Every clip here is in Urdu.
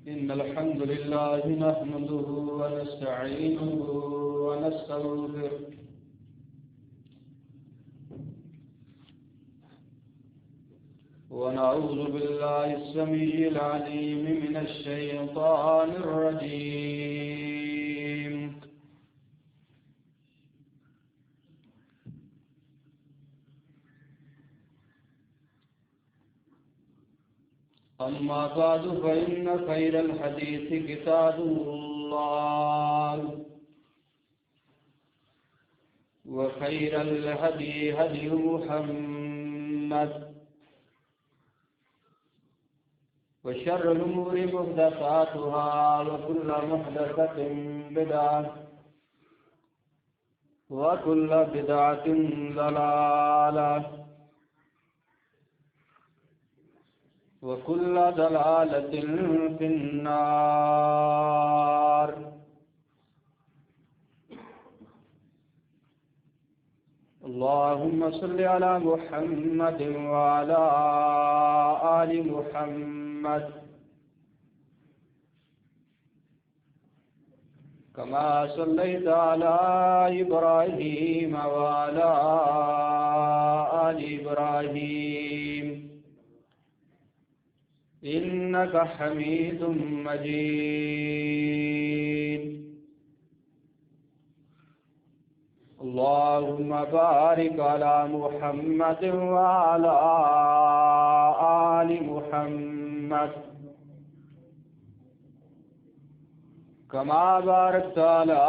إن الحمد لله نحمده ونستعينه ونستغفره ونعوذ بالله السميع العليم من الشيطان الرجيم أما بعد فإن خير الحديث كتاب الله وخير الهدي هدي محمد وشر الأمور محدثاتها وكل محدثة بدعة وكل بدعة ضلالة وكل ضلالة في النار. اللهم صل على محمد وعلى آل محمد كما صليت على إبراهيم وعلى آل إبراهيم إنك حميد مجيد. اللهم بارك على محمد وعلى آل محمد كما باركت على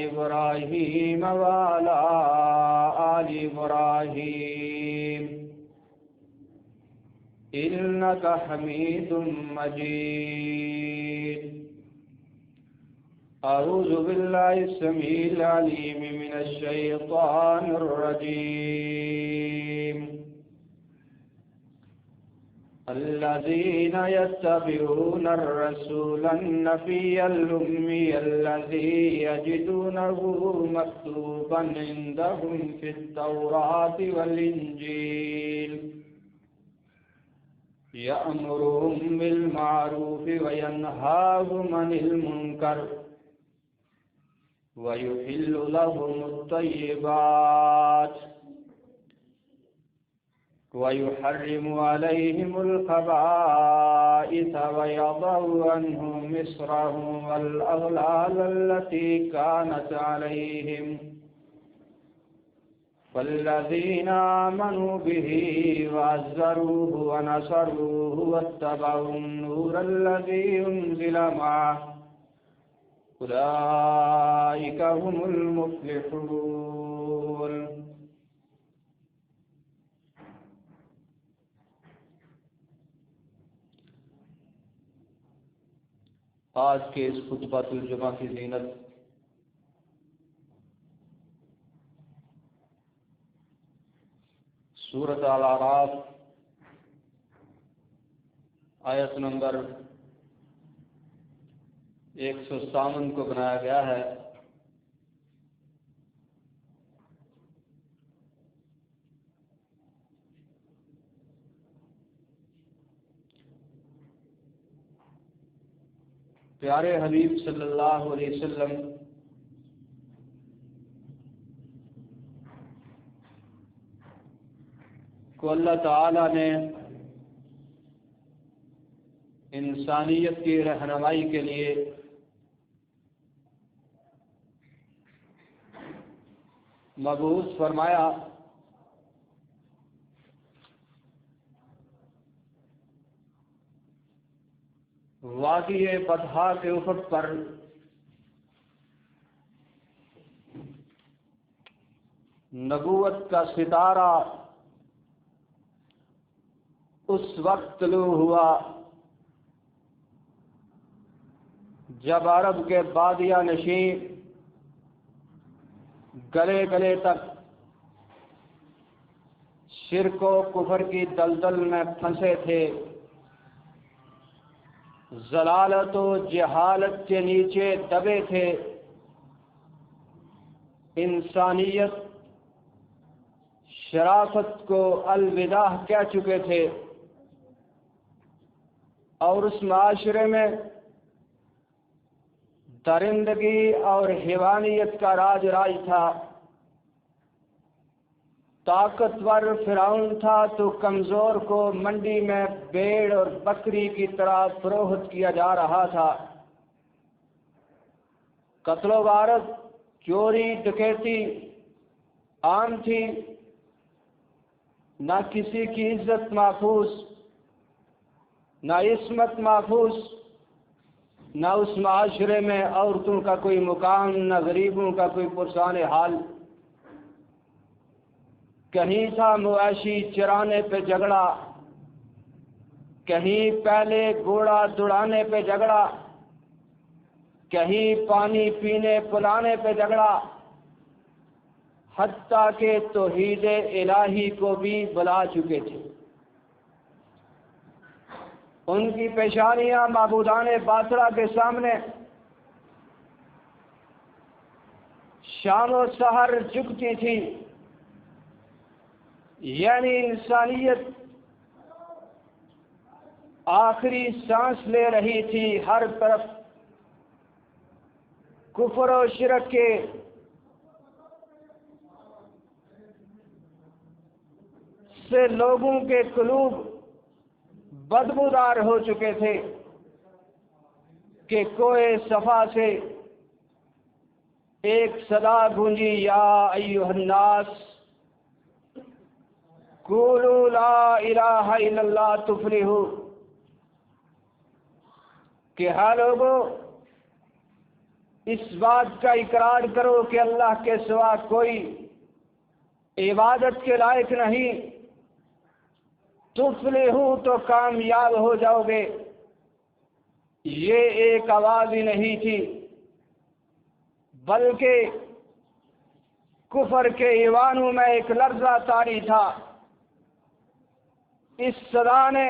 إبراهيم وعلى آل إبراهيم إنك حميد مجيد. أعوذ بالله السميع العليم من الشيطان الرجيم. الذين يتبعون الرسول النبي الأمي الذي يجدونه مكتوبا عندهم في التوراة والإنجيل يأمرهم بالمعروف وينهاهم عن المنكر ويحل لهم الطيبات ويحرم عليهم الخبائث ويضع عنهم إصرهم والأغلال التي كانت عليهم فالذين آمنوا به وعزروه ونصروه واتبعوا النور الذي أنزل معه أولئك هم المفلحون. آج کے اس خطبۃ الجمعہ کی زینت سورۃ الاعراف آیت نمبر 157 کو بنایا گیا ہے. پیارے حبیب صلی اللہ علیہ وسلم کو اللہ تعالی نے انسانیت کی رہنمائی کے لیے مبعوث فرمایا. واقعی فتح کے افق پر نبوت کا ستارہ اس وقت طلوع ہوا جب عرب کے بادیہ نشین گلے گلے تک شرک و کفر کی دلدل میں پھنسے تھے، ضلالت و جہالت کے نیچے دبے تھے. انسانیت شرافت کو الوداع کہہ چکے تھے. اور اس معاشرے میں درندگی اور حیوانیت کا راج تھا۔ طاقتور فرعون تھا تو کمزور کو منڈی میں بھیڑ اور بکری کی طرح فروخت کیا جا رہا تھا۔ قتل و غارت، چوری ڈکیتی عام تھی، نہ کسی کی عزت محفوظ، نہ عصمت محفوظ، نہ اس معاشرے میں عورتوں کا کوئی مقام، نہ غریبوں کا کوئی پرسان حال۔ کہیں تھا مویشی چرانے پہ جھگڑا، کہیں پہلے گھوڑا دوڑانے پہ جھگڑا، کہیں پانی پینے پلانے پہ جھگڑا، حتیٰ کہ توحید الہی کو بھی بلا چکے تھے۔ ان کی پیشانیاں معبودان باطلہ کے سامنے شام و سحر جھکتی تھی، یعنی انسانیت آخری سانس لے رہی تھی۔ ہر طرف کفر و شرک کے سے لوگوں کے قلوب بدبودار ہو چکے تھے کہ کوئے صفا سے ایک صدا گونجی، یا ایھا الناس قولوا لا الہ الا اللہ تفلحوا، کہ ہاں لوگو اس بات کا اقرار کرو کہ اللہ کے سوا کوئی عبادت کے لائق نہیں، تفلحوا تو کامیاب ہو جاؤ گے۔ یہ ایک آواز ہی نہیں تھی، بلکہ کفر کے ایوانوں میں ایک لرزہ طاری تھا۔ اس صدا نے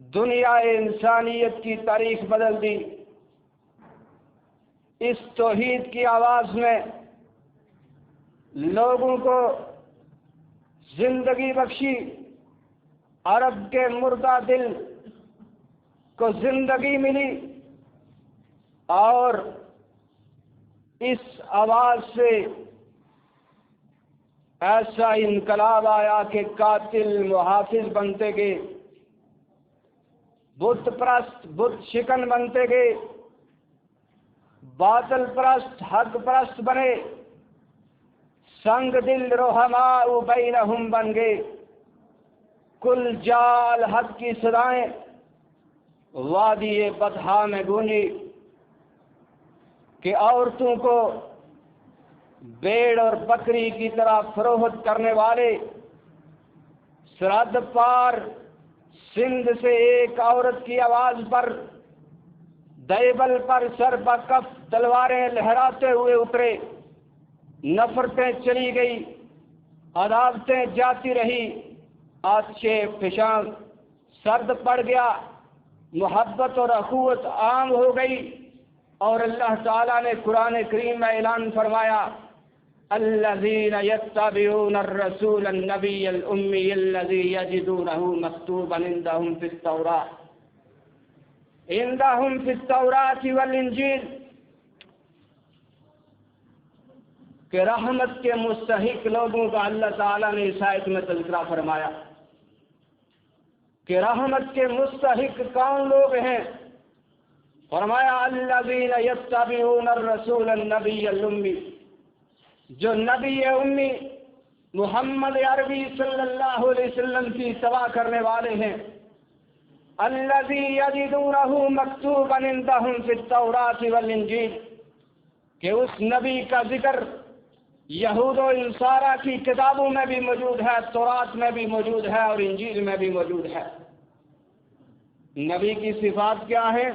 دنیا انسانیت کی تاریخ بدل دی۔ اس توحید کی آواز میں لوگوں کو زندگی بخشی، عرب کے مردہ دل کو زندگی ملی، اور اس آواز سے ایسا انقلاب آیا کہ قاتل محافظ بنتے گئے، بت پرست بت شکن بنتے گئے، باطل پرست حق پرست بنے، سنگ دل رحماء بینہم بن گئے۔ کل جاء الحق کی صدائیں وادی بطحا میں گونجی کہ عورتوں کو بھیڑ اور بکری کی طرح فروخت کرنے والے سرحد پار سندھ سے ایک عورت کی آواز پر دیبل پر سر بکف تلواریں لہراتے ہوئے اترے۔ نفرتیں چلی گئی، عداوتیں جاتی رہی، آتش فشاں سرد پڑ گیا، محبت اور اخوت عام ہو گئی، اور اللہ تعالیٰ نے قرآن کریم میں اعلان فرمایا، الذین یتبعون الرسول النبی الامی الذی یجدونہ مکتوبا عندہم فی التوراۃ والانجیل، کہ رحمت کے مستحق لوگوں کا اللہ تعالیٰ نے اس آیت میں تذکرہ فرمایا کہ رحمت کے مستحق کون لوگ ہیں؟ فرمایا الذین یتبعون الرسول النبی الامی، جو نبی امی محمد عربی صلی اللہ علیہ وسلم کی اتباع کرنے والے ہیں، الذی یجدونہ مکتوبا عندہم فی التوراۃ والانجیل، کہ اس نبی کا ذکر یہود و نصارہ کی کتابوں میں بھی موجود ہے، تورات میں بھی موجود ہے اور انجیل میں بھی موجود ہے۔ نبی کی صفات کیا ہے؟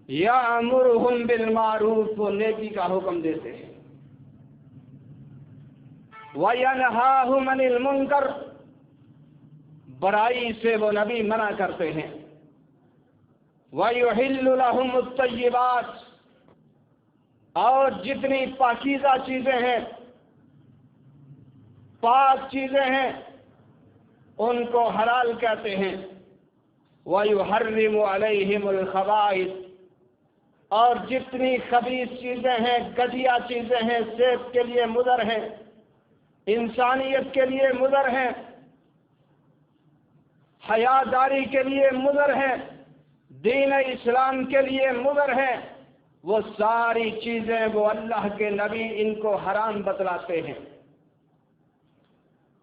یأمرہم بالمعروف، وہ نیکی کا حکم دیتے ہیں، وینہاہم عن المنکر، برائی سے وہ نبی منع کرتے ہیں، ویحل لہم الطیبات، اور جتنی پاکیزہ چیزیں ہیں، پاک چیزیں ہیں، ان کو حلال کہتے ہیں، وَيُحَرِّمُ عَلَيْهِمُ الْخَبَائِثَ، اور جتنی خبیث چیزیں ہیں، گھٹیا چیزیں ہیں، صحت کے لیے مضر ہیں، انسانیت کے لیے مضر ہیں، حیاداری کے لیے مضر ہیں، دین اسلام کے لیے مضر ہیں، وہ ساری چیزیں وہ اللہ کے نبی ان کو حرام بتلاتے ہیں۔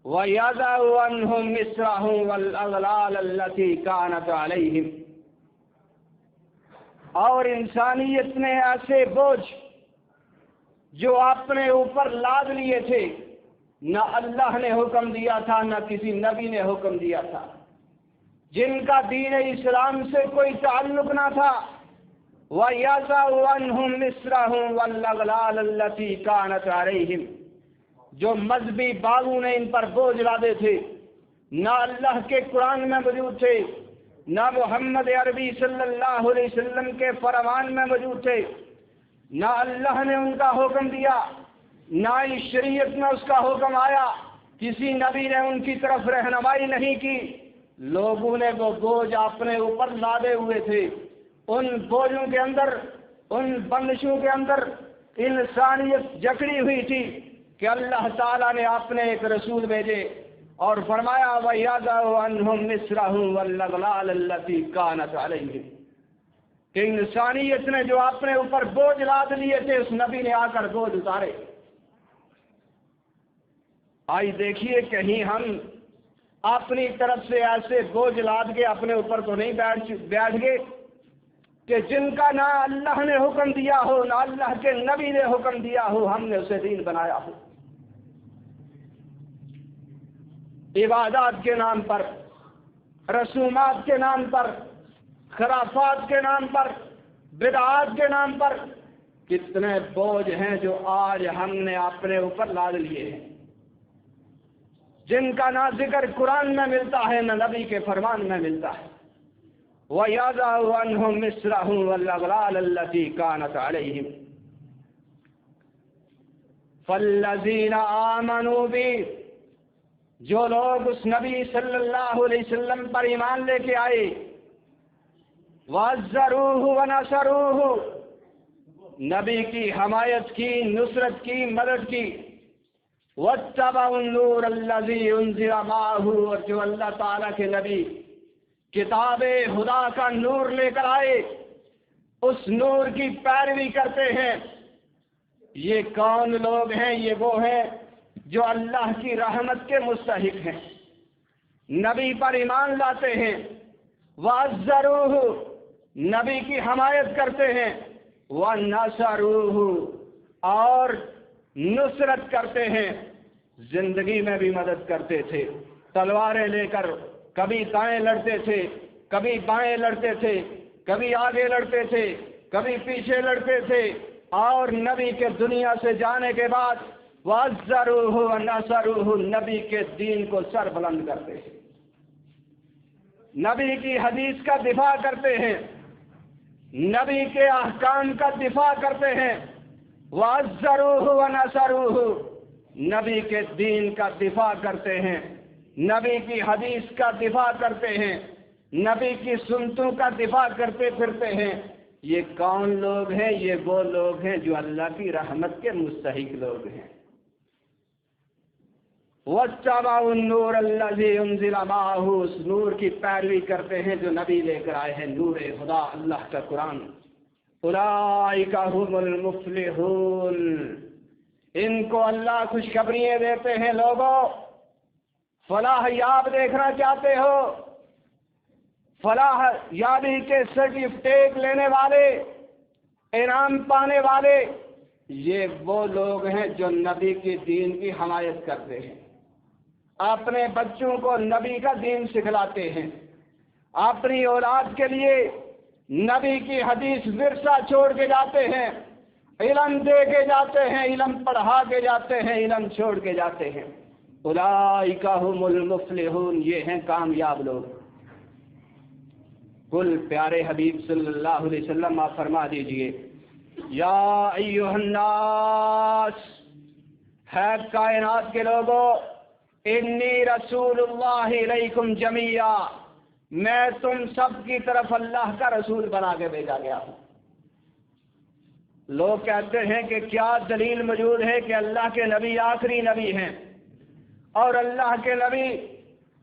وَيَضَعُ عَنْهُمْ إِصْرَهُمْ وَالْأَغْلَالَ الَّتِي كَانَتْ عَلَيْهِمْ، اور انسانیت نے ایسے بوجھ جو اپنے اوپر لاد لیے تھے، نہ اللہ نے حکم دیا تھا نہ کسی نبی نے حکم دیا تھا، جن کا دین اسلام سے کوئی تعلق نہ تھا، وَيَضَعُ عَنْهُمْ إِصْرَهُمْ وَالْأَغْلَالَ الَّتِي كَانَتْ عَلَيْهِمْ، جو مذہبی باغوں نے ان پر بوجھ لادے تھے، نہ اللہ کے قرآن میں موجود تھے، نہ محمد عربی صلی اللہ علیہ وسلم کے فرمان میں موجود تھے، نہ اللہ نے ان کا حکم دیا، نہ اس شریعت میں اس کا حکم آیا، کسی نبی نے ان کی طرف رہنمائی نہیں کی، لوگوں نے وہ بوجھ اپنے اوپر لادے ہوئے تھے۔ ان بوجھوں کے اندر، ان بندشوں کے اندر انسانیت جکڑی ہوئی تھی کہ اللہ تعالیٰ نے اپنے ایک رسول بھیجے اور فرمایا وَيَضَعُ عَنْهُمْ إِصْرَهُمْ وَالْأَغْلَالَ الَّتِي كَانَتْ عَلَيْهِمْ، کہ انسانیت نے جو اپنے اوپر بوجھ لاد لیے تھے اس نبی نے آ کر بوجھ اتارے۔ آئی دیکھیے کہیں ہم اپنی طرف سے ایسے بوجھ لاد کے اپنے اوپر تو نہیں بیٹھ گئے کہ جن کا نہ اللہ نے حکم دیا ہو نہ اللہ کے نبی نے حکم دیا ہو، ہم نے اسے دین بنایا ہو۔ عبادات کے نام پر، رسومات کے نام پر، خرافات کے نام پر، بدعات کے نام پر کتنے بوجھ ہیں جو آج ہم نے اپنے اوپر لاد لیے ہیں، جن کا نہ ذکر قرآن میں ملتا ہے نہ نبی کے فرمان میں ملتا ہے۔ وَيَضَعُ عَنْهُمْ إِصْرَهُمْ وَالْأَغْلَالَ الَّتِي كَانَتْ عَلَيْهِمْ فَالَّذِينَ آمَنُوا بِهِ، جو لوگ اس نبی صلی اللہ علیہ وسلم پر ایمان لے کے آئے، وَعَزَّرُوهُ وَنَصَرُوهُ، نبی کی حمایت کی، نصرت کی، مدد کی، وَاتَّبَعُوا النُّورَ الَّذِي أُنزِلَ مَعَهُ، اور جو اللہ تعالیٰ کے نبی کتاب خدا کا نور لے کر آئے اس نور کی پیروی کرتے ہیں۔ یہ کون لوگ ہیں؟ یہ وہ ہیں جو اللہ کی رحمت کے مستحق ہیں، نبی پر ایمان لاتے ہیں، وَعَزَّرُوهُ، نبی کی حمایت کرتے ہیں، وَنَصَرُوهُ، اور نصرت کرتے ہیں۔ زندگی میں بھی مدد کرتے تھے، تلواریں لے کر کبھی دائیں لڑتے تھے، کبھی بائیں لڑتے تھے، کبھی آگے لڑتے تھے، کبھی پیچھے لڑتے تھے، اور نبی کے دنیا سے جانے کے بعد وَعَزَّرُوهُ وَنَصَرُوهُ، نبی کے دین کو سر بلند کرتے ہیں، نبی کی حدیث کا دفاع کرتے ہیں، نبی کے احکام کا دفاع کرتے ہیں، وَعَزَّرُوهُ وَنَصَرُوهُ، نبی کے دین کا دفاع کرتے ہیں، نبی کی حدیث کا دفاع کرتے ہیں، نبی کی سنتوں کا دفاع کرتے پھرتے ہیں۔ یہ کون لوگ ہیں؟ یہ وہ لوگ ہیں جو اللہ کی رحمت کے مستحق لوگ ہیں۔ وَاتَّبَعُوا النُّورَ الَّذِي أُنزِلَ مَعَهُ، اس نور کی پیروی کرتے ہیں جو نبی لے کر آئے ہیں، نور خدا، اللہ کا قرآن۔ أُولَئِكَ هُمُ الْمُفْلِحُونَ، ان کو اللہ خوشخبریاں دیتے ہیں۔ لوگوں، فلاح یاب دیکھنا چاہتے ہو، فلاح یابی کے سرٹیفکیٹ لینے والے، انعام پانے والے، یہ وہ لوگ ہیں جو نبی کی دین کی حمایت کرتے ہیں، اپنے بچوں کو نبی کا دین سکھلاتے ہیں، اپنی اولاد کے لیے نبی کی حدیث ورثہ چھوڑ کے جاتے ہیں، علم دے کے جاتے ہیں، علم پڑھا کے جاتے ہیں، علم چھوڑ کے جاتے ہیں۔ اولئک هم المفلحون، یہ ہیں کامیاب لوگ۔ کل پیارے حبیب صلی اللہ علیہ وسلم آپ فرما دیجئے، یا ایھا الناس، ہے کائنات کے لوگوں، انی رسول اللہ علیکم جمیعا، میں تم سب کی طرف اللہ کا رسول بنا کے بھیجا گیا ہوں۔ لوگ کہتے ہیں کہ کیا دلیل موجود ہے کہ اللہ کے نبی آخری نبی ہیں اور اللہ کے نبی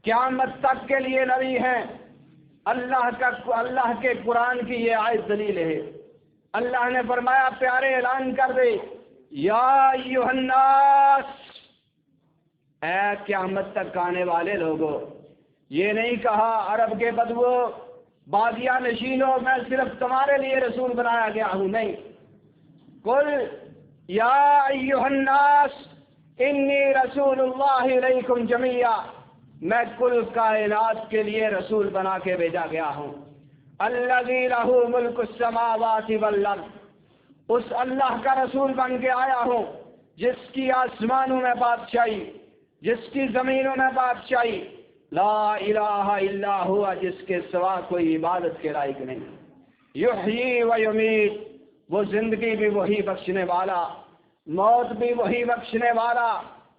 قیامت تک کے لیے نبی ہیں؟ اللہ کے قرآن کی یہ آیت دلیل ہے۔ اللہ نے فرمایا، پیارے اعلان کر دے، یا ایھا الناس، اے قیامت تک آنے والے لوگوں۔ یہ نہیں کہا عرب کے بدو، بادیہ نشینوں، میں صرف تمہارے لیے رسول بنایا گیا ہوں، نہیں۔ قل یا ایھا الناس انی رسول اللہ الیکم جمیعا، میں کل کائنات کے لیے رسول بنا کے بھیجا گیا ہوں۔ الذی لہ ملک السماوات والارض، اس اللہ کا رسول بن کے آیا ہوں جس کی آسمانوں میں بادشاہی، جس کی زمینوں میں بادشاہی، لا الہ الا ہوا، جس کے سوا کوئی عبادت کے لائق نہیں۔ یحیی و یمیت، وہ زندگی بھی وہی بخشنے والا، موت بھی وہی بخشنے والا۔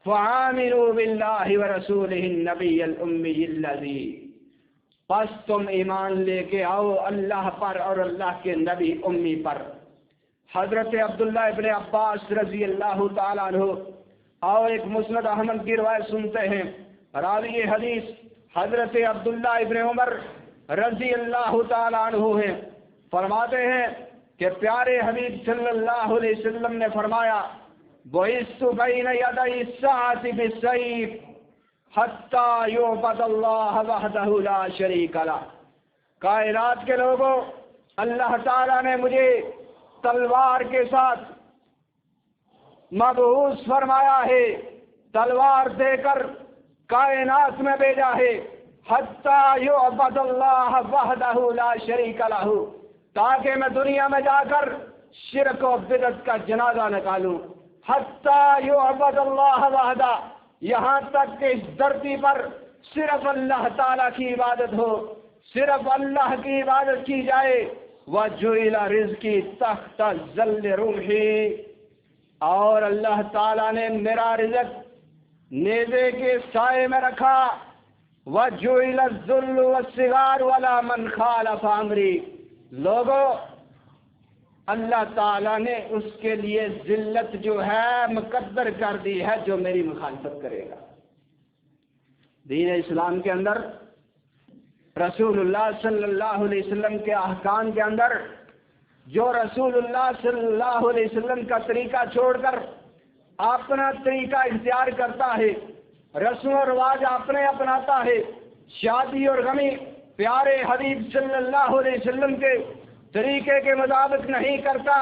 فآمنوا باللہ ورسولہ النبی الامی الذی، پس تم ایمان لے کے آؤ اللہ پر اور اللہ کے نبی امی پر۔ حضرت عبداللہ ابن عباس رضی اللہ تعالیٰ عنہ اور ایک مسند احمد کی روایت سنتے ہیں، راوی حدیث حضرت عبداللہ ابن عمر رضی اللہ تعالیٰ عنہ ہیں، فرماتے ہیں کہ پیارے حبیب صلی اللہ علیہ وسلم نے فرمایا، بعثت بین یدی الساعۃ بالسیف حتی یعبد اللہ وحدہ لا شریک لہ، کائنات کے لوگوں، اللہ تعالیٰ نے مجھے تلوار کے ساتھ مبعوث فرمایا ہے، تلوار دے کر کائنات میں بھیجا ہے، حتی یعبد اللہ وحدہ لا شریک لہ، تاکہ میں دنیا میں جا کر شرک و بدعت کا جنازہ نکالوں۔ حتی یعبد اللہ وحدہ، یہاں تک کہ اس دھرتی پر صرف اللہ تعالیٰ کی عبادت ہو، صرف اللہ کی عبادت کی جائے۔ وَجُعِلَ رِزْقِي تَحْتَ ظِلِّ رُمْحِي، اور اللہ تعالیٰ نے میرا رزق نیزے کے سائے میں رکھا۔ وَجُعِلَ الذُّلُّ وَالصِّغَارُ عَلَىٰ مَنْ خَالَفَ أَمْرِي، لوگوں، اللہ تعالیٰ نے اس کے لیے ذلت جو ہے مقدر کر دی ہے جو میری مخالفت کرے گا۔ دین اسلام کے اندر رسول اللہ صلی اللہ علیہ وسلم کے احکام کے اندر جو رسول اللہ صلی اللہ علیہ وسلم کا طریقہ چھوڑ کر اپنا طریقہ اختیار کرتا ہے، رسم و رواج اپنے اپناتا ہے، شادی اور غمی پیارے حبیب صلی اللہ علیہ وسلم کے طریقے کے مطابق نہیں کرتا،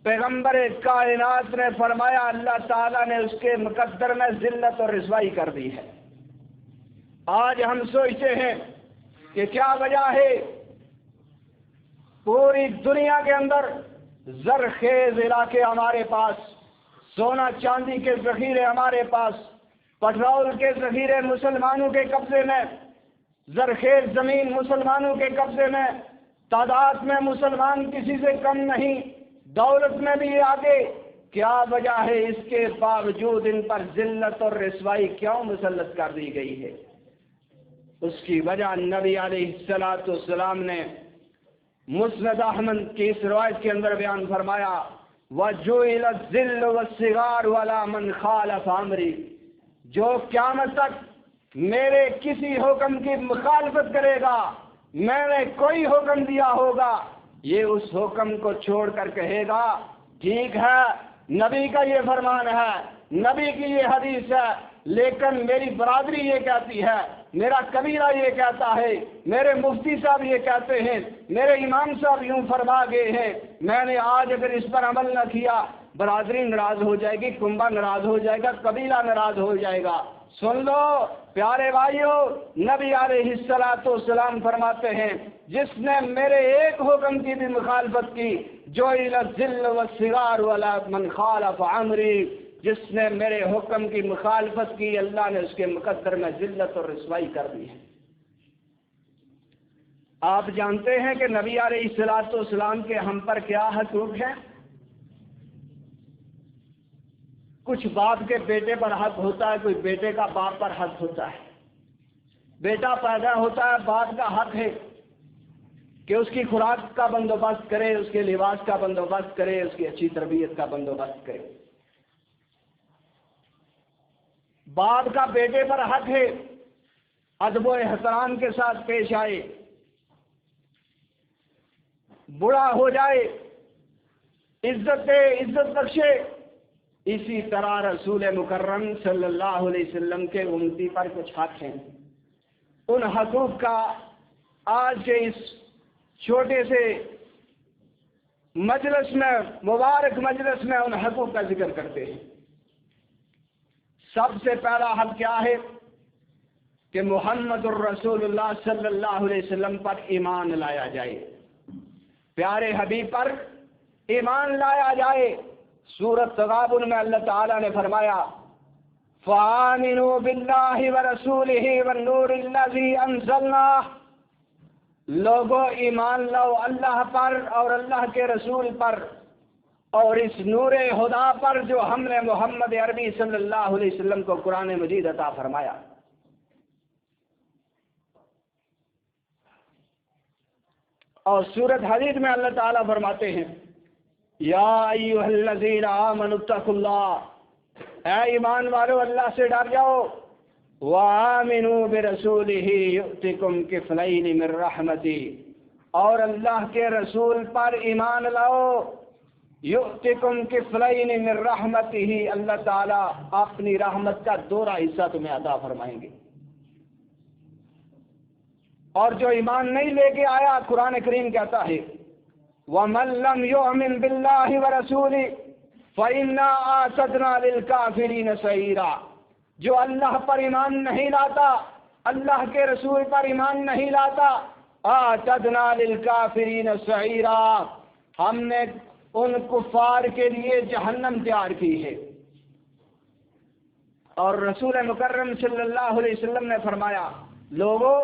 پیغمبر کائنات نے فرمایا اللہ تعالیٰ نے اس کے مقدر میں ذلت اور رسوائی کر دی ہے۔ آج ہم سوچتے ہیں کہ کیا وجہ ہے، پوری دنیا کے اندر زرخیز علاقے ہمارے پاس، سونا چاندی کے ذخیرے ہمارے پاس، پٹرول کے ذخیرے مسلمانوں کے قبضے میں، زرخیز زمین مسلمانوں کے قبضے میں، تعداد میں مسلمان کسی سے کم نہیں، دولت میں بھی آگے، کیا وجہ ہے اس کے باوجود ان پر ذلت اور رسوائی کیوں مسلط کر دی گئی ہے؟ اس کی وجہ نبی علیہ السلام نے مسند احمد کی اس روایت کے اندر بیان فرمایا، وَجُعِلَ الذِّلُّ وَالصِّغَارُ عَلَىٰ مَنْ خَالَفَ أَمْرِي، جو قیامت تک میرے کسی حکم کی مخالفت کرے گا، میں نے کوئی حکم دیا ہوگا، یہ اس حکم کو چھوڑ کر کہے گا ٹھیک ہے نبی کا یہ فرمان ہے، نبی کی یہ حدیث ہے، لیکن میری برادری یہ کہتی ہے، میرا قبیلہ یہ کہتا ہے، میرے مفتی صاحب یہ کہتے ہیں، میرے امام صاحب یوں فرما گئے ہیں، میں نے آج اگر اس پر عمل نہ کیا برادری ناراض ہو جائے گی، کنبہ ناراض ہو جائے گا، قبیلہ ناراض ہو جائے گا۔ سن لو پیارے بھائیو، نبی علیہ السلام فرماتے ہیں جس نے میرے ایک حکم کی بھی مخالفت کی، جُعِلَ الذِّلُّ وَالصِّغَارُ عَلَىٰ مَنْ خَالَفَ أَمْرِي، جس نے میرے حکم کی مخالفت کی اللہ نے اس کے مقدر میں ذلت اور رسوائی کر دی ہے۔ آپ جانتے ہیں کہ نبی علیہ السلام کے ہم پر کیا حقوق ہیں؟ کچھ باپ کے بیٹے پر حق ہوتا ہے، کوئی بیٹے کا باپ پر حق ہوتا ہے، بیٹا پیدا ہوتا ہے، باپ کا حق ہے کہ اس کی خوراک کا بندوبست کرے، اس کے لباس کا بندوبست کرے، اس کی اچھی تربیت کا بندوبست کرے۔ باپ کا بیٹے پر حق ہے ادب و احترام کے ساتھ پیش آئے، بڑا ہو جائے عزت دے، عزت بخشے۔ اسی طرح رسول مکرم صلی اللہ علیہ وسلم کے امتی پر کچھ حق ہیں۔ ان حقوق کا آج کے اس چھوٹے سے مجلس میں، مبارک مجلس میں ان حقوق کا ذکر کرتے ہیں۔ سب سے پہلا حق کیا ہے کہ محمد الرسول اللہ صلی اللہ علیہ وسلم پر ایمان لایا جائے، پیارے حبیب پر ایمان لایا جائے۔ سورۃ تغابن میں اللہ تعالیٰ نے فرمایا فَآمِنُوا بِاللَّهِ وَرَسُولِهِ وَالنُّورِ الَّذِي أَنزَلْنَا، لوگو ایمان لاؤ اللہ پر اور اللہ کے رسول پر اور اس نور خدا پر جو ہم نے محمد عربی صلی اللہ علیہ وسلم کو قرآن مجید عطا فرمایا۔ اور سورۃ حدید میں اللہ تعالیٰ فرماتے ہیں یا ایھا الذین آمنوا اتقوا اللہ، اے ایمان والو اللہ سے ڈر جاؤ، وآمنوا برسولہ یؤتکم کفلین من رحمتہ، اور اللہ کے رسول پر ایمان لاؤ، یؤتکم کفلین من رحمتہ، اللہ تعالیٰ اپنی رحمت کا دوہرا حصہ تمہیں عطا فرمائیں گے۔ اور جو ایمان نہیں لے کے آیا، قرآن کریم کہتا ہے وَمَن لَّمْ يُؤْمِن بِاللَّهِ وَرَسُولِهِ فَإِنَّا أَعْتَدْنَا لِلْكَافِرِينَ سَعِيرًا، جو اللہ پر ایمان نہیں لاتا، اللہ کے رسول پر ایمان نہیں لاتا، أَعْتَدْنَا لِلْكَافِرِينَ سَعِيرًا، ہم نے ان کفار کے لیے جہنم تیار کی ہے۔ اور رسول مکرم صلی اللہ علیہ وسلم نے فرمایا لوگو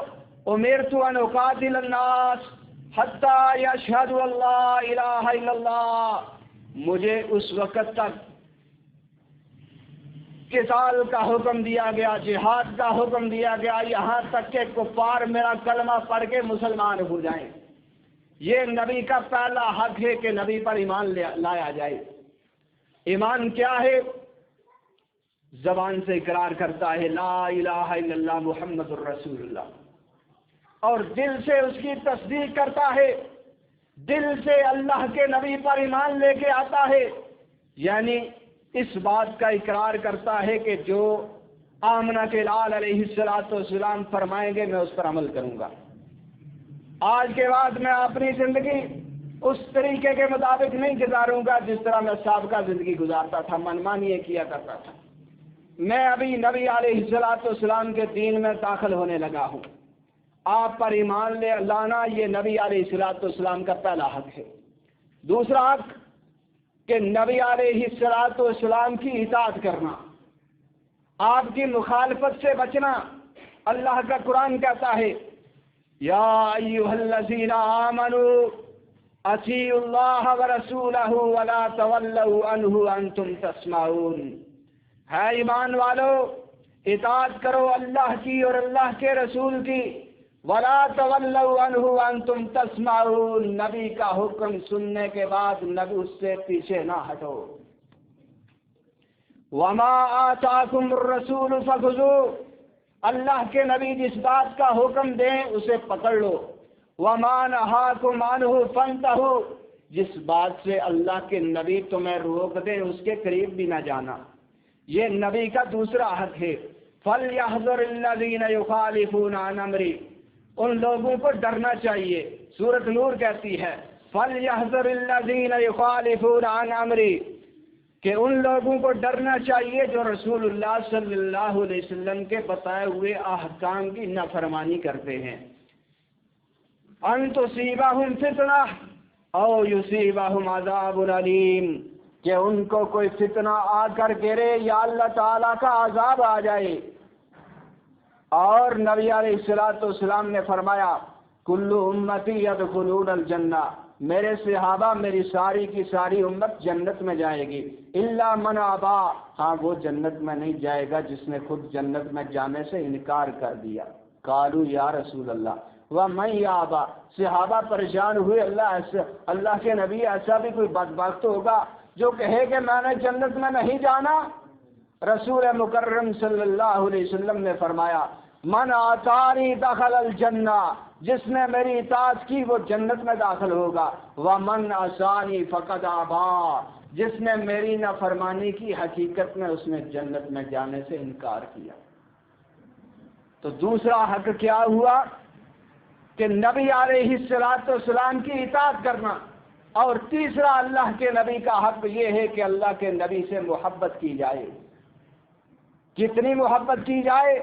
امرت ان اقاتل الناس حتی یشہدوا اللہ الہ الا اللہ، مجھے اس وقت تک قتال کا حکم دیا گیا، جہاد کا حکم دیا گیا، یہاں تک کہ کفار میرا کلمہ پڑھ کے مسلمان ہو جائیں۔ یہ نبی کا پہلا حق ہے کہ نبی پر ایمان لایا جائے۔ ایمان کیا ہے؟ زبان سے اقرار کرتا ہے لا الہ الا اللہ محمد الرسول اللہ، اور دل سے اس کی تصدیق کرتا ہے، دل سے اللہ کے نبی پر ایمان لے کے آتا ہے، یعنی اس بات کا اقرار کرتا ہے کہ جو آمنہ کے لال علیہ السلام فرمائیں گے میں اس پر عمل کروں گا۔ آج کے بعد میں اپنی زندگی اس طریقے کے مطابق نہیں گزاروں گا جس طرح میں سابقہ زندگی گزارتا تھا، منمانی کیا کرتا تھا۔ میں ابھی نبی علیہ السلام کے دین میں داخل ہونے لگا ہوں۔ آپ پر ایمان لے لانا یہ نبی علیہ السلام کا پہلا حق ہے۔ دوسرا حق کہ نبی علیہ السلام کی اطاعت کرنا، آپ کی مخالفت سے بچنا۔ اللہ کا قرآن کہتا ہے یا ایھا الذین آمنوا اطیعوا اللہ ورسولہ ولا تولوا عنہ وانتم تسمعون، ہے ایمان والو اطاعت کرو اللہ کی اور اللہ کے رسول کی، ولا تولوا عنہ وانتم تسمعون، نبی کا حکم سننے کے بعد نبی اس سے پیچھے نہ ہٹو۔ وما آتاکم الرسول فخذوہ، اللہ کے نبی جس بات کا حکم دیں اسے پکڑ لو۔ وما نہاکم عنہ فانتہوا، جس بات سے اللہ کے نبی تمہیں روک دیں اس کے قریب بھی نہ جانا۔ یہ نبی کا دوسرا حق ہے۔ فَلْيَحْذَرِ الَّذِينَ يُخَالِفُونَ عَنْ أَمْرِهِ، ان لوگوں کو ڈرنا چاہیے۔ سورۃ نور کہتی ہے فَلْيَحْذَرِ الَّذِينَ يُخَالِفُونَ عَنْ أَمْرِهِ، کہ ان لوگوں کو ڈرنا چاہیے جو رسول اللہ صلی اللہ علیہ وسلم کے بتائے ہوئے احکام کی نافرمانی کرتے ہیں۔ ان تصیبہم فتنہ او یصیبہم عذاب علیم، کہ ان کو کوئی فتنہ آ کر گرے یا اللہ تعالیٰ کا عذاب آ جائے۔ اور نبی علیہ السلام نے فرمایا کل امتی یدخلون الجنہ، میرے صحابہ میری ساری کی ساری امت جنت میں جائے گی، الا من ابا، ہاں وہ جنت میں نہیں جائے گا جس نے خود جنت میں جانے سے انکار کر دیا۔ قالوا یا رسول اللہ ومن یابا، صحابہ پریشان ہوئے، اللہ کے نبی ایسا بھی کوئی بدبخت ہوگا جو کہے کہ میں نے جنت میں نہیں جانا؟ رسول مکرم صلی اللہ علیہ وسلم نے فرمایا من آتانی دخل الجنہ، جس نے میری اطاعت کی وہ جنت میں داخل ہوگا، ومن عصانی فقد ابا، جس نے میری نافرمانی کی حقیقت میں اس نے جنت میں جانے سے انکار کیا۔ تو دوسرا حق کیا ہوا کہ نبی علیہ السلام کی اطاعت کرنا، اور تیسرا اللہ کے نبی کا حق یہ ہے کہ اللہ کے نبی سے محبت کی جائے۔ کتنی محبت کی جائے؟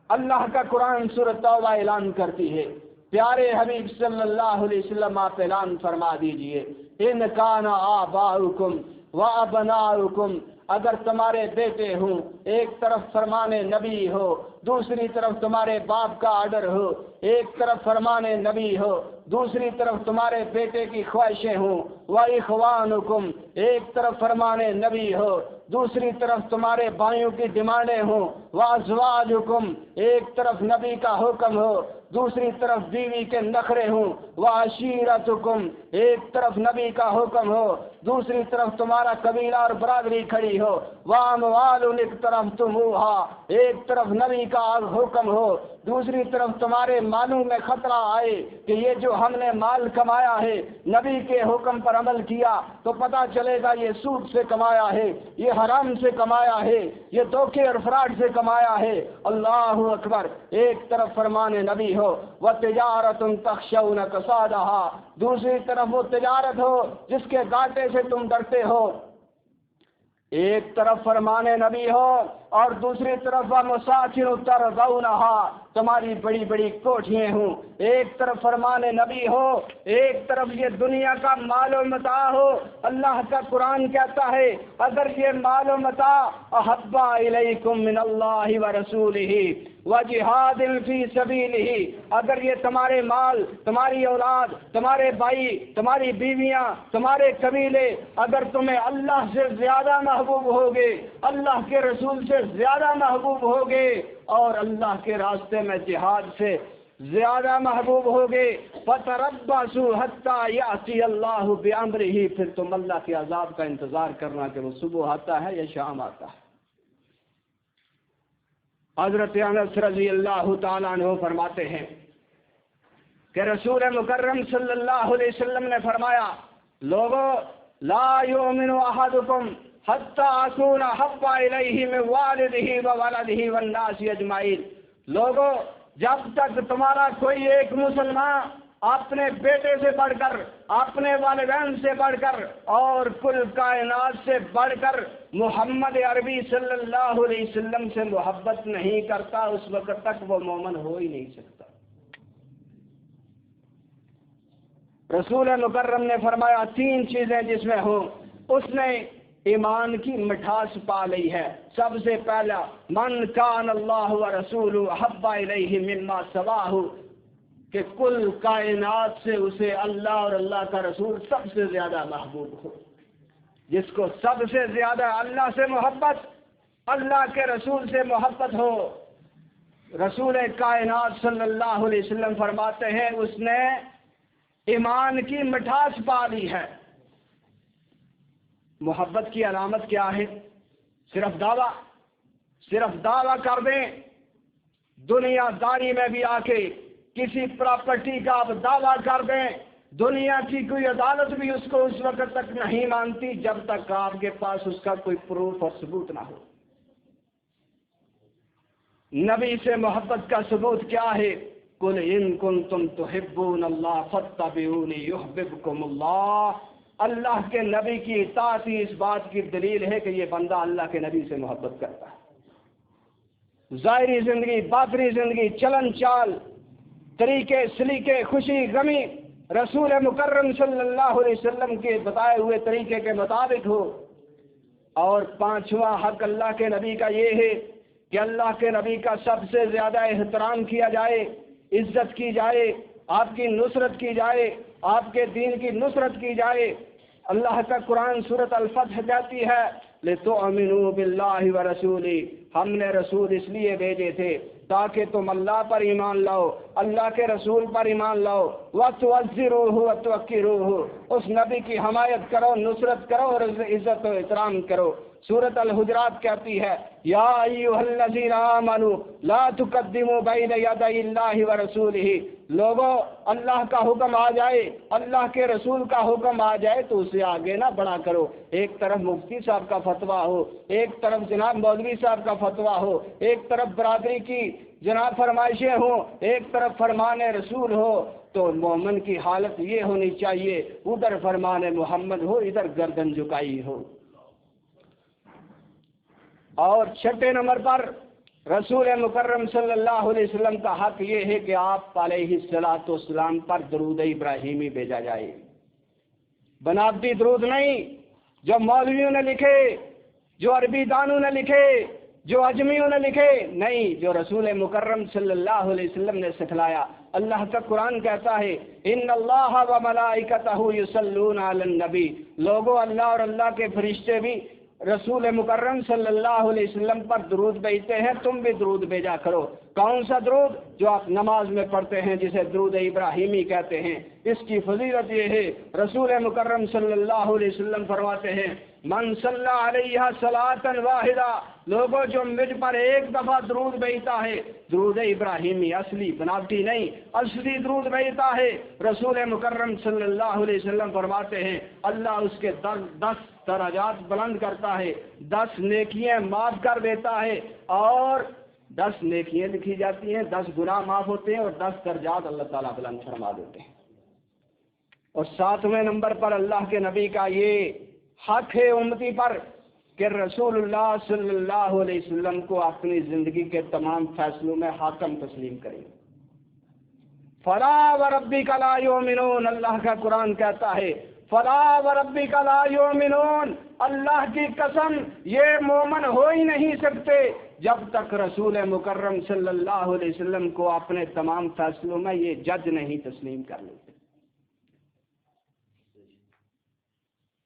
اللہ کا قرآن سورۃ توبہ اعلان کرتی ہے۔ پیارے حبیب صلی اللہ علیہ وسلم آپ اعلان فرما دیجئے ان کان آباؤکم و ابناؤکم، اگر تمہارے بیٹے ہوں، ایک طرف فرمان نبی ہو، دوسری طرف تمہارے باپ کا آرڈر ہو، ایک طرف فرمان نبی ہو، دوسری طرف تمہارے بیٹے کی خواہشیں ہوں، وَإِخْوَانُكُمْ، ایک طرف فرمان نبی ہو، دوسری طرف تمہارے بھائیوں کی ڈیمانڈیں ہوں، وَأَزْوَاجُكُمْ، ایک طرف نبی کا حکم ہو، دوسری طرف بیوی کے نخرے ہوں، وَعَشِيرَتُكُمْ، ایک طرف نبی کا حکم ہو، دوسری طرف تمہارا قبیلہ اور برادری کھڑی ہو، وَأَمْوَالٌ اقْتَرَفْتُمُوهَا، ایک طرف نبی کا حکم ہو، دوسری طرف تمہارے مالوں میں خطرہ آئے کہ یہ جو ہم نے مال کمایا ہے نبی کے حکم پر عمل کیا تو پتہ چلے گا یہ سود سے کمایا ہے، یہ حرام سے کمایا ہے، یہ دھوکے اور فراڈ سے کمایا ہے۔ اللہ اکبر۔ ایک طرف فرمان نبی ہو وَتِجَارَةٌ تَخْشَوْنَ كَسَادَهَا، دوسری طرف وہ تجارت ہو جس کے گھاٹے سے تم ڈرتے ہو۔ ایک طرف فرمان نبی ہو اور دوسری طرف وَمَسَاكِنُ تَرْضَوْنَهَا، تمہاری بڑی بڑی کوٹھیاں ہوں۔ ایک طرف فرمان نبی ہو، ایک طرف یہ دنیا کا مال و متاع ہو۔ اللہ کا قرآن کہتا ہے اگر یہ مال و متاع احب الیکم من اللہ ورسولہ وجہاد فی سبیلہ، اگر یہ تمہارے مال، تمہاری اولاد، تمہارے بھائی، تمہاری بیویاں، تمہارے قبیلے اگر تمہیں اللہ سے زیادہ محبوب ہوگے، اللہ کے رسول سے زیادہ محبوب ہوگے، اور اللہ کے راستے میں جہاد سے زیادہ محبوب ہوگے، فَتَرَبَّصُوا حَتَّى يَأْتِيَ اللَّهُ بِأَمْرِهِ، پھر تم اللہ کے عذاب کا انتظار کرنا کہ وہ صبح آتا ہے یا شام آتا ہے۔ حضرت انس رضی اللہ تعالیٰ عنہ فرماتے ہیں کہ رسول مکرم صلی اللہ علیہ وسلم نے فرمایا لوگو لا یؤمن احدکم حتی اکون احب الیہ من والدہ وولدہ والناس اجمعین، لوگو جب تک تمہارا کوئی ایک مسلمان اپنے بیٹے سے بڑھ کر، اپنے والدین سے بڑھ کر اور کل کائنات سے بڑھ کر محمد عربی صلی اللہ علیہ وسلم سے محبت نہیں کرتا، اس وقت تک وہ مومن ہو ہی نہیں سکتا۔ رسول مکرم نے فرمایا تین چیزیں جس میں ہوں اس نے ایمان کی مٹھاس پا لی ہے۔ سب سے پہلا من کان اللہ ورسولہ احب الیہ مما سواہ، کہ کل کائنات سے اسے اللہ اور اللہ کا رسول سب سے زیادہ محبوب ہو۔ جس کو سب سے زیادہ اللہ سے محبت، اللہ کے رسول سے محبت ہو، رسول کائنات صلی اللہ علیہ وسلم فرماتے ہیں اس نے ایمان کی مٹھاس پا لی ہے۔ محبت کی علامت کیا ہے؟ صرف دعویٰ کر دیں، دنیا داری میں بھی آ کے کسی پراپرٹی کا آپ دعویٰ کر دیں، دنیا کی کوئی عدالت بھی اس کو اس وقت تک نہیں مانتی جب تک آپ کے پاس اس کا کوئی پروف اور ثبوت نہ ہو۔ نبی سے محبت کا ثبوت کیا ہے؟ قُلْ إِن كُنتُمْ تُحِبُّونَ اللَّهَ فَاتَّبِعُونِي يُحْبِبْكُمُ اللَّهُ، اللہ کے نبی کی اطاعت ہی اس بات کی دلیل ہے کہ یہ بندہ اللہ کے نبی سے محبت کرتا ہے۔ ظاہری زندگی، باطنی زندگی، چلن چال، طریقے سلیقے، خوشی غمی رسول مکرم صلی اللہ علیہ وسلم کے بتائے ہوئے طریقے کے مطابق ہو۔ اور پانچواں حق اللہ کے نبی کا یہ ہے کہ اللہ کے نبی کا سب سے زیادہ احترام کیا جائے، عزت کی جائے، آپ کی نصرت کی جائے، آپ کے دین کی نصرت کی جائے۔ اللہ کا قرآن سورۃ الفتح کہتی ہے لِتُؤْمِنُوا بِاللَّهِ وَرَسُولِهِ، ہم نے رسول اس لیے بھیجے تھے تاکہ تم اللہ پر ایمان لاؤ، اللہ کے رسول پر ایمان لاؤ، وَتُوَزِّرُوهُ وَتُوَقِّرُوهُ، اس نبی کی حمایت کرو، نصرت کرو اور عزت و احترام کرو۔ سورۃ الحجرات کہتی ہے یا ایھا الذین آمنوا لا تقدموا بین یدی اللہ ورسولہ، لوگوں اللہ کا حکم آ جائے، اللہ کے رسول کا حکم آ جائے تو اسے آگے نہ بڑھا کرو۔ ایک طرف مفتی صاحب کا فتویٰ ہو، ایک طرف جناب مولوی صاحب کا فتویٰ ہو، ایک طرف برادری کی جناب فرمائشیں ہوں، ایک طرف فرمان رسول ہو، تو مومن کی حالت یہ ہونی چاہیے ادھر فرمان محمد ہو، ادھر گردن جھکائی ہو۔ اور چھٹے نمبر پر رسول مکرم صلی اللہ علیہ وسلم کا حق یہ ہے کہ آپ علیہ السلام پر درود ابراہیمی بھیجا جائے، بناوٹی درود نہیں جو مولویوں نے لکھے، جو عربی دانوں نے لکھے، جو اجمیوں نے لکھے، نہیں، جو رسول مکرم صلی اللہ علیہ وسلم نے سکھلایا۔ اللہ کا قرآن کہتا ہے ان اللہ و ملائکتہ یصلون علی النبی، لوگوں اللہ اور اللہ کے فرشتے بھی رسول مکرم صلی اللہ علیہ وسلم پر درود بھیجتے ہیں، تم بھی درود بھیجا کرو۔ کون سا درود؟ جو آپ نماز میں پڑھتے ہیں، جسے درود ابراہیمی کہتے ہیں۔ اس کی فضیلت یہ ہے، رسول مکرم صلی اللہ علیہ وسلم فرماتے ہیں من صلی علیہ صلاۃ واحدہ، لوگوں جو مجھ پر ایک دفعہ درود بھیجتا ہے، درود ابراہیمی اصلی بناوٹی نہیں، اصلی درود بھیجتا ہے، رسول مکرم صلی اللہ علیہ وسلم فرماتے ہیں اللہ اس کے 10 درجات بلند کرتا ہے، 10 نیکیاں معاف کر دیتا ہے، اور 10 نیکیاں لکھی جاتی ہیں، 10 گناہ معاف ہوتے ہیں، اور 10 درجات اللہ تعالیٰ بلند فرما دیتے ہیں۔ اور 7ویں نمبر پر اللہ کے نبی کا یہ حق ہے امتی پر کہ رسول اللہ صلی اللہ علیہ وسلم کو اپنی زندگی کے تمام فیصلوں میں حاکم تسلیم کریں۔ فلا وربک لا یؤمنون، اللہ کا قرآن کہتا ہے فلا وربک لا یؤمنون، اللہ کی قسم یہ مومن ہو ہی نہیں سکتے جب تک رسول مکرم صلی اللہ علیہ وسلم کو اپنے تمام فیصلوں میں یہ جج نہیں تسلیم کر لیتے۔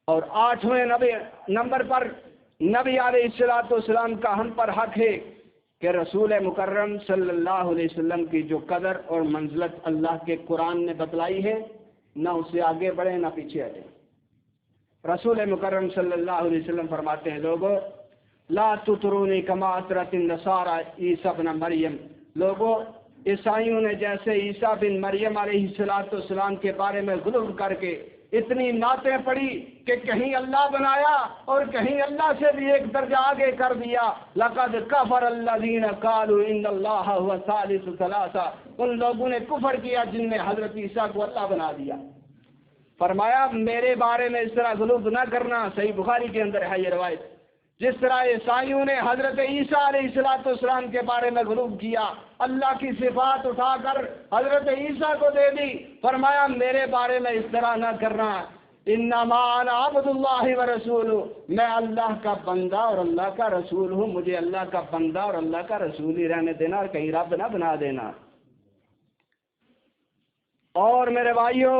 اور 8ویں نمبر پر نبی علیہ السلام کا ہم پر حق ہے کہ رسول مکرم صلی اللہ علیہ وسلم کی جو قدر اور منزلت اللہ کے قرآن نے بتلائی ہے، نہ اسے آگے بڑھیں نہ پیچھے ہٹیں۔ رسول مکرم صلی اللہ علیہ وسلم فرماتے ہیں لوگوں لا تطرونی کما اطرت النصارى عیسیٰ بن مریم، لوگوں عیسائیوں نے جیسے عیسیٰ بن مریم علیہ السلام کے بارے میں غلو کر کے اتنی نعتیں پڑھی کہ کہیں اللہ بنایا اور کہیں اللہ سے بھی ایک درجہ آگے کر دیا۔ لقد کفر الذین قالوا ان اللہ هو ثالث ثلاثہ، ان لوگوں نے کفر کیا جن نے حضرت عیسیٰ کو اللہ بنا دیا۔ فرمایا میرے بارے میں اس طرح غلو نہ کرنا، صحیح بخاری کے اندر ہے یہ روایت۔ جس طرح عیسائیوں نے حضرت عیسیٰ علیہ السلام کے بارے میں غلو کیا، اللہ کی صفات اٹھا کر حضرت عیسیٰ کو دے دی، فرمایا میرے بارے میں اس طرح نہ کرنا۔ انما انا عبد اللہ ورسولہ، میں اللہ کا بندہ اور اللہ کا رسول ہوں، مجھے اللہ کا بندہ اور اللہ کا رسول ہی رہنے دینا اور کہیں رب نہ بنا دینا۔ اور میرے بھائیوں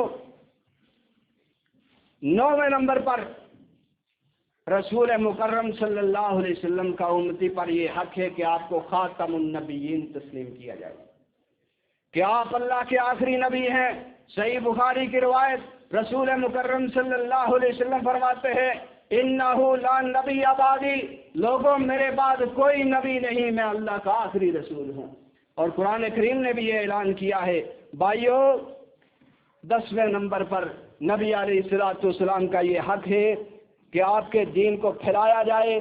9ویں نمبر پر رسول مکرم صلی اللہ علیہ وسلم کا امتی پر یہ حق ہے کہ آپ کو خاتم النبیین تسلیم کیا جائے، کہ آپ اللہ کے آخری نبی ہیں۔ صحیح بخاری کی روایت رسول مکرم صلی اللہ علیہ وسلم فرماتے ہیں انہ لا نبی بعدی، لوگوں میرے بعد کوئی نبی نہیں، میں اللہ کا آخری رسول ہوں۔ اور قرآن کریم نے بھی یہ اعلان کیا ہے۔ بھائیو 10ویں نمبر پر نبی علیہ السلام کا یہ حق ہے کہ آپ کے دین کو پھیلایا جائے،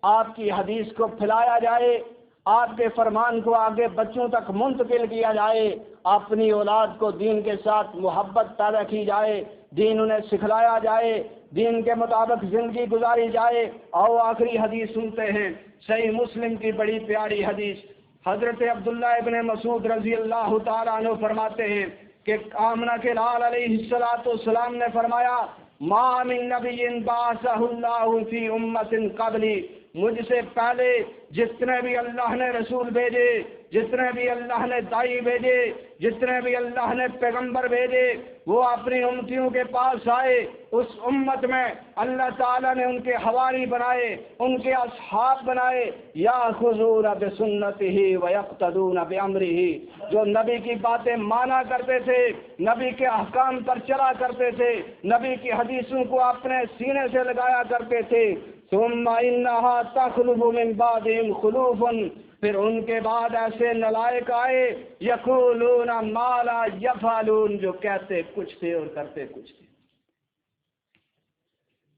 آپ کی حدیث کو پھیلایا جائے، آپ کے فرمان کو آگے بچوں تک منتقل کیا جائے، اپنی اولاد کو دین کے ساتھ محبت پیدا کی جائے، دین انہیں سکھلایا جائے، دین کے مطابق زندگی گزاری جائے۔ اور آخری حدیث سنتے ہیں، صحیح مسلم کی بڑی پیاری حدیث، حضرت عبداللہ ابن مسعود رضی اللہ تعالیٰ عنہ فرماتے ہیں کہ آمنہ کے لال علیہ السلام نے فرمایا ما من نبی بعثہ اللہ فی امت قبلی، مجھ سے پہلے جتنے بھی اللہ نے رسول بھیجے، جتنے بھی اللہ نے دائی بھیجے، جتنے بھی اللہ نے پیغمبر بھیجے، وہ اپنی امتیوں کے پاس آئے، اس امت میں اللہ تعالیٰ نے ان کے حواری بنائے، ان کے اصحاب بنائے، یاخذون بسنتہ ویقتدون بامرہ، جو نبی کی باتیں مانا کرتے تھے، نبی کے احکام پر چلا کرتے تھے، نبی کی حدیثوں کو اپنے سینے سے لگایا کرتے تھے۔ ثم انہا تخلف من بعدہم خلوف، پھر ان کے بعد ایسے نلائق آئے، یقولون ما لا یفعلون، جو کہتے کچھ تھے اور کرتے کچھ تھے۔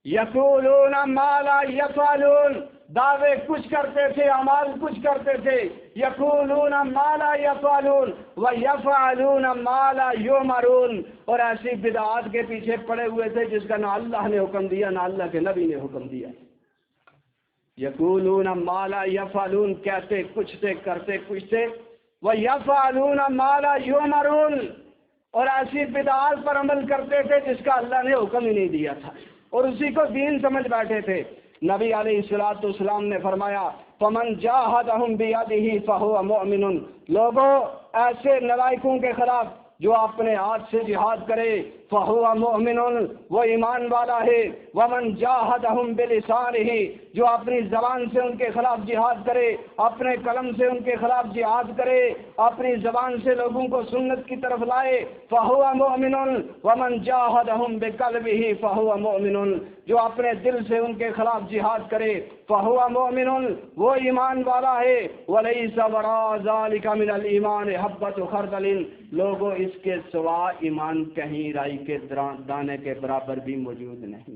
یقولون ما لا یفعلون، دعوے کچھ کرتے تھے، اعمال کچھ کرتے تھے۔ یقولون ما لا یفعلون ویفعلون ما لا یؤمرون، اور ایسی بدعات کے پیچھے پڑے ہوئے تھے جس کا نہ اللہ نے حکم دیا نہ اللہ کے نبی نے حکم دیا۔ یقولون ما لا یفعلون، کہتے کچھ تھے کرتے کچھ تھے۔ ویفعلون ما لا یؤمرون، اور ایسی بدعات پر عمل کرتے تھے جس کا اللہ نے حکم ہی نہیں دیا تھا، اور اسی کو دین سمجھ بیٹھے تھے۔ نبی علیہ الصلوۃ والسلام نے فرمایا فمن جاہدہم بیدہ فہو مؤمن، لوگوں ایسے نلائقوں کے خلاف جو اپنے ہاتھ سے جہاد کرے فہو مؤمن، وہ ایمان والا ہے۔ ومن جاہدہم بلسانہ، جو اپنی زبان سے ان کے خلاف جہاد کرے، اپنے قلم سے ان کے خلاف جہاد کرے، اپنی زبان سے لوگوں کو سنت کی طرف لائے فہو مؤمن۔ ومن جاہدہم بقلبہ فہو مؤمن، جو اپنے دل سے ان کے خلاف جہاد کرے فہو مؤمن، وہ ایمان والا ہے۔ ولیس وراء ذلک من الایمان حبۃ خردل، لوگوں اس کے سوا ایمان کہیں رائی کے دانے کے برابر بھی موجود نہیں۔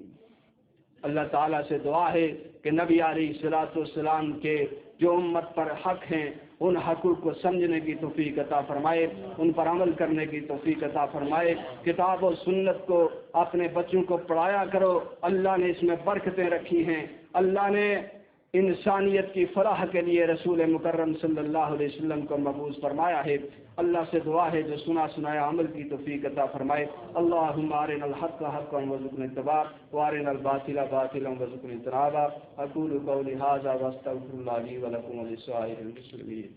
اللہ تعالیٰ سے دعا ہے کہ نبی علیہ الصلوۃ والسلام کے جو امت پر حق ہیں ان حقوق کو سمجھنے کی توفیق عطا فرمائے، ان پر عمل کرنے کی توفیق عطا فرمائے۔ کتاب و سنت کو اپنے بچوں کو پڑھایا کرو، اللہ نے اس میں برکتیں رکھی ہیں، اللہ نے انسانیت کی فلاح کے لیے رسول مکرم صلی اللہ علیہ وسلم کو مبعوث فرمایا ہے۔ اللہ سے دعا ہے جو سنا سنایا عمل کی توفیق عطا فرمائے۔ اللہم ارنا الحق حقا وارزقنا اتباعہ وارنا الباطل باطلا وارزقنا اجتنابہ۔ اقول قولی ھذا واستغفر اللہ لی ولکم ولسائر المسلمین۔